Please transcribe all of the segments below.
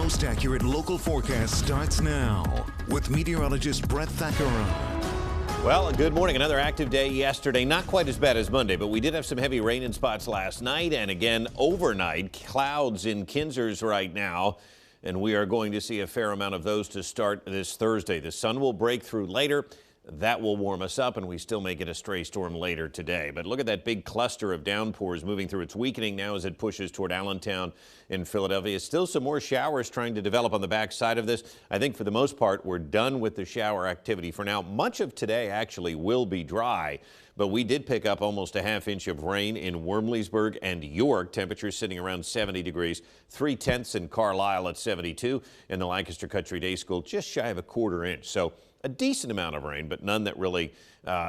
most accurate local forecast starts now with meteorologist Brett Thackeray. Well, good morning. Another active day yesterday. Not quite as bad as Monday, but we did have some heavy rain in spots last night and again overnight. Clouds in Kinzers right now, and we are going to see a fair amount of those to start this Thursday. The sun will break through later. That will warm us up, and we still may get a stray storm later today. But look at that big cluster of downpours moving through. It's weakening now as it pushes toward Allentown in Philadelphia. Still some more showers trying to develop on the backside of this. I think for the most part, we're done with the shower activity for now. Much of today actually will be dry, but we did pick up almost a half inch of rain in Wormleysburg and York. Temperatures sitting around 70 degrees, 3/10 in Carlisle at 72, and the Lancaster Country Day School just shy of a quarter inch. So a decent amount of rain, but none that really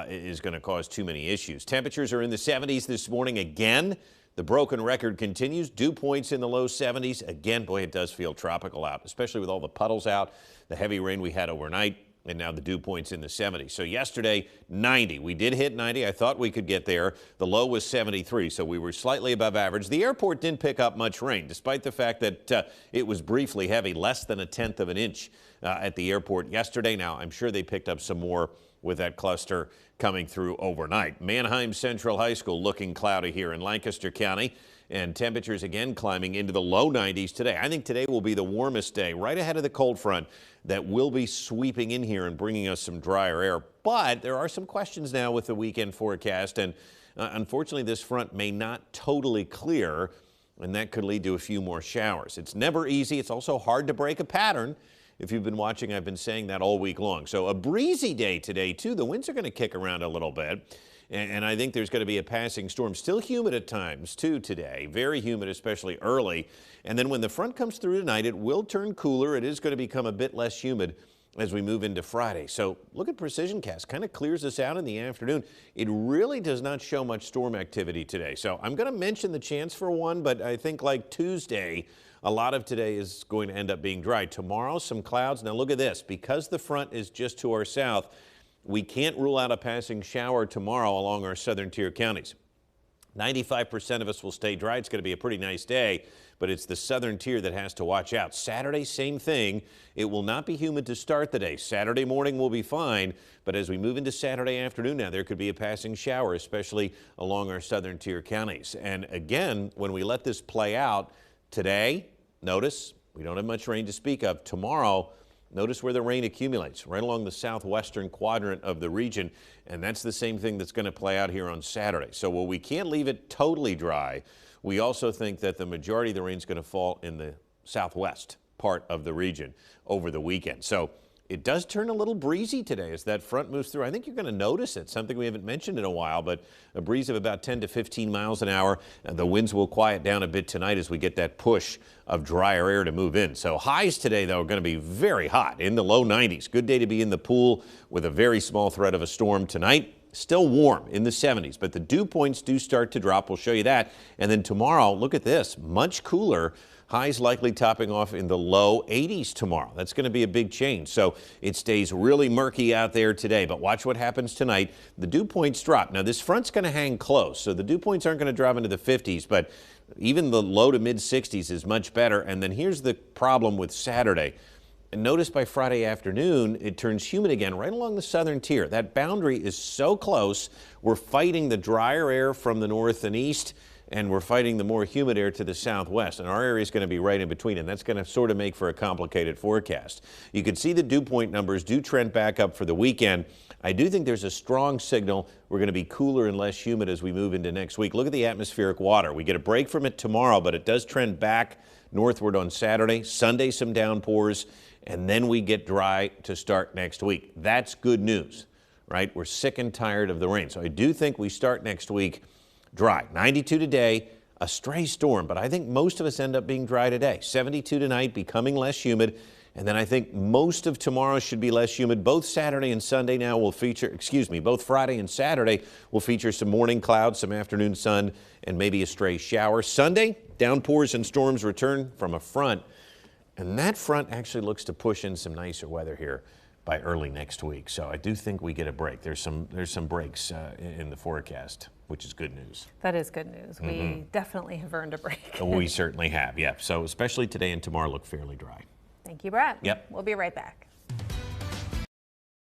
is going to cause too many issues. Temperatures are in the 70s this morning again. The broken record continues. Dew points in the low 70s. Again, boy, it does feel tropical out, especially with all the puddles out, the heavy rain we had overnight, and now the dew points in the 70s. So yesterday, 90. We did hit 90. I thought we could get there. The low was 73, so we were slightly above average. The airport didn't pick up much rain, despite the fact that it was briefly heavy, less than 1/10 of an inch at the airport yesterday. Now, I'm sure they picked up some more with that cluster coming through overnight. Manheim Central High School looking cloudy here in Lancaster County, and temperatures again climbing into the low 90s today. I think today will be the warmest day, right ahead of the cold front that will be sweeping in here and bringing us some drier air. But there are some questions now with the weekend forecast, and unfortunately this front may not totally clear, and that could lead to a few more showers. It's never easy. It's also hard to break a pattern. If you've been watching, I've been saying that all week long. So a breezy day today, too. The winds are going to kick around a little bit, and I think there's going to be a passing storm. Still humid at times, too, today. Very humid, especially early. And then when the front comes through tonight, it will turn cooler. It is going to become a bit less humid as we move into Friday. So look at Precision Cast. Kind of clears us out in the afternoon. It really does not show much storm activity today. So I'm going to mention the chance for one, but I think like Tuesday, a lot of today is going to end up being dry. Tomorrow, some clouds. Now look at this. Because the front is just to our south, we can't rule out a passing shower tomorrow along our southern tier counties. 95% of us will stay dry. It's going to be a pretty nice day, but it's the southern tier that has to watch out. Saturday, same thing. It will not be humid to start the day. Saturday morning will be fine, but as we move into Saturday afternoon now, there could be a passing shower, especially along our southern tier counties. And again, when we let this play out today, notice we don't have much rain to speak of. Tomorrow, notice where the rain accumulates, right along the southwestern quadrant of the region, and that's the same thing that's going to play out here on Saturday. So while we can't leave it totally dry, we also think that the majority of the rain is going to fall in the southwest part of the region over the weekend. So it does turn a little breezy today as that front moves through. I think you're going to notice it, something we haven't mentioned in a while, but a breeze of about 10 to 15 miles an hour. And the winds will quiet down a bit tonight as we get that push of drier air to move in. So highs today, though, are going to be very hot in the low 90s. Good day to be in the pool with a very small threat of a storm tonight. Still warm in the 70s, but the dew points do start to drop. We'll show you that. And then tomorrow, look at this, much cooler. Highs likely topping off in the low 80s tomorrow. That's going to be a big change. So it stays really murky out there today, but watch what happens tonight. The dew points drop. Now this front's going to hang close, so the dew points aren't going to drop into the 50s, but even the low to mid 60s is much better. And then here's the problem with Saturday. And notice by Friday afternoon, it turns humid again right along the southern tier. That boundary is so close. We're fighting the drier air from the north and east, and we're fighting the more humid air to the southwest, and our area is going to be right in between, and that's going to sort of make for a complicated forecast. You can see the dew point numbers do trend back up for the weekend. I do think there's a strong signal we're going to be cooler and less humid as we move into next week. Look at the atmospheric water. We get a break from it tomorrow, but it does trend back northward on Saturday. Sunday, some downpours, and then we get dry to start next week. That's good news, right? We're sick and tired of the rain. So I do think we start next week dry. 92 today, a stray storm, but I think most of us end up being dry today. 72 tonight, becoming less humid, and then I think most of tomorrow should be less humid. Both Saturday and Sunday now will feature, both Friday and Saturday will feature some morning clouds, some afternoon sun, and maybe a stray shower. Sunday, downpours and storms return from a front, and that front actually looks to push in some nicer weather here by early next week. So I do think we get a break. There's some breaks in the forecast, which is good news. That is good news. We definitely have earned a break. We certainly have, yeah. So especially today and tomorrow look fairly dry. Thank you, Brett. Yep. We'll be right back.